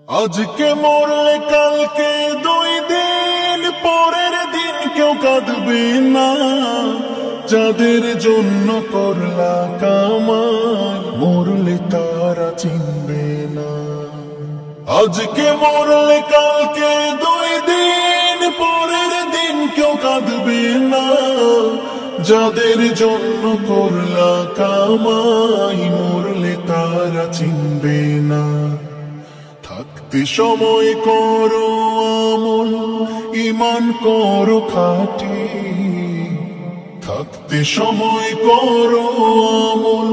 আজকে মরলে কালকে 2 দিন পরের দিন কেউ কাঁদবে না। যাদের জন্য করলা কামাই মরলে তারা চিনবে না। আজকে মরলে কালকে 2 দিন পরের দিন কেউ কাঁদবে না। যাদের জন্য করলা কামাই মরলে তারা চিনবে না। থাকতে সময় করো আমল, ঈমান করো খাঁটি। থাকতে সময় করো আমল,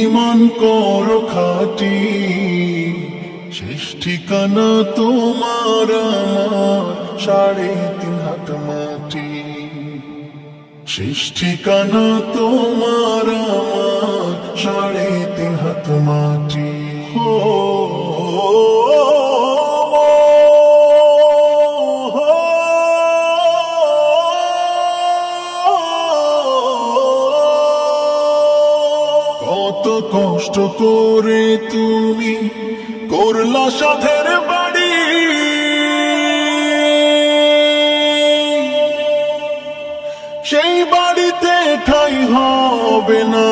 ঈমান করো খাঁটি। শেষ ঠিকানা তোমার আমার 3.5 হাত মাটি। শেষ ঠিকানা তোমার আমার 3.5 হাত মাটি। কত কষ্ট করে তুমি করলা সাধের বাড়ি। সেই বাড়িতে ঠাই হবে না,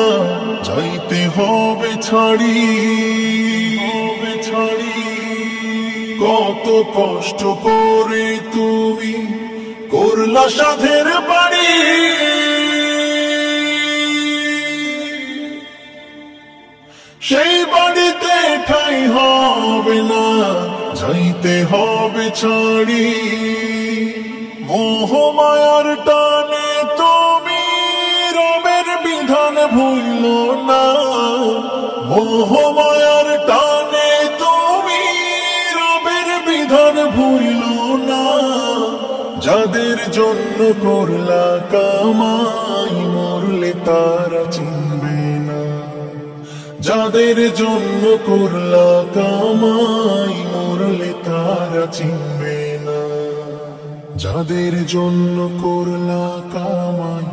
যাইতে হবে ছাড়ি। কত কষ্ট করে তুমি করলা সাধের বাড়ি। সেই বাড়িতে ঠাই হবে না, যাইতে হবে ছাড়ি। মোহ মায়ার টানে তুমি রবের বিধান ভুইল না। মোহ মায়ার টানে তুমি রবের বিধান ভুইল না। যাদের জন্য করলা কামাই মরলে তারা চিনবে না। যাদের জন্য করলা কামাই মরলে তারা চিনবে না। যাদের জন্য করলা কামাই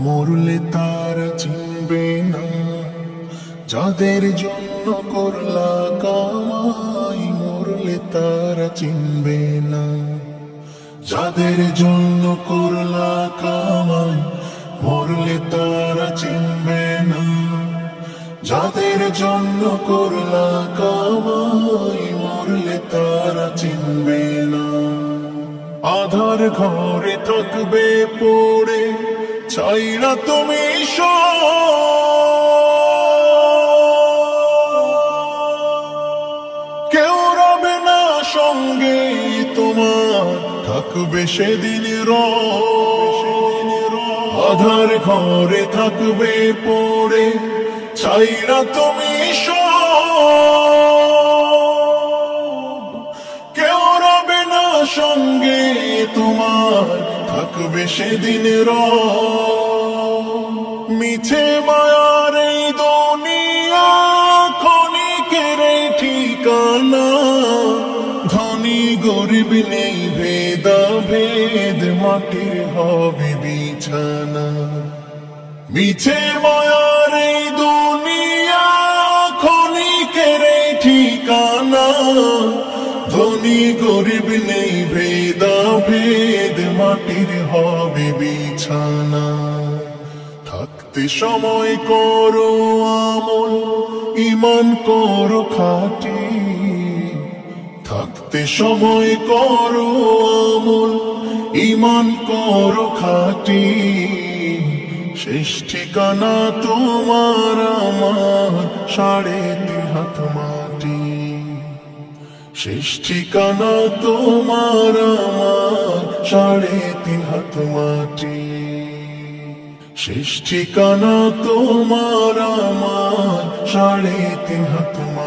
মরলে তারা চিনবে না। যাদের জন্য করলা কামাই মরলে তারা চিনবে না। যাদের জন্য করলা কামাই মরলে তারা চিনবে না। যাদের জন্য করলা কামাই মরলে তারা চিনবে না। আধার ঘরে থাকবে পড়ে ছাইরা তুমি কেউ রবে না সঙ্গে তোমার, থাকবে সেদিন আধার ঘরে থাকবে পড়ে ছাইরা তুমি কেউ রবে না সঙ্গে তোমার, থাকবে সেদিন মিছে মায়ার এই দুনিয়া ক্ষণিকের এই ঠিকানা। ধনী গরিব নেই ভেদা ভেদ, মাটির হবে বিছানা। মিছে মায়ার এই দুনিয়া ক্ষণিকের এই ঠিকানা। ধনী গরিব নেই ভেদা ভেদ, মাটির হবে বিছানা। থাকতে সময় করো আমল, ঈমান করো খাঁটি। থাকতে সময় করো আমল, ঈমান করো খাঁটি। শেষ ঠিকানা তোমার আমার 3.5 হাত মাটি। শেষ ঠিকানা তোমার আমার 3.5 হাত মাটি। শেষ ঠিকানা তোমার আমার 3.5 হাত মাটি।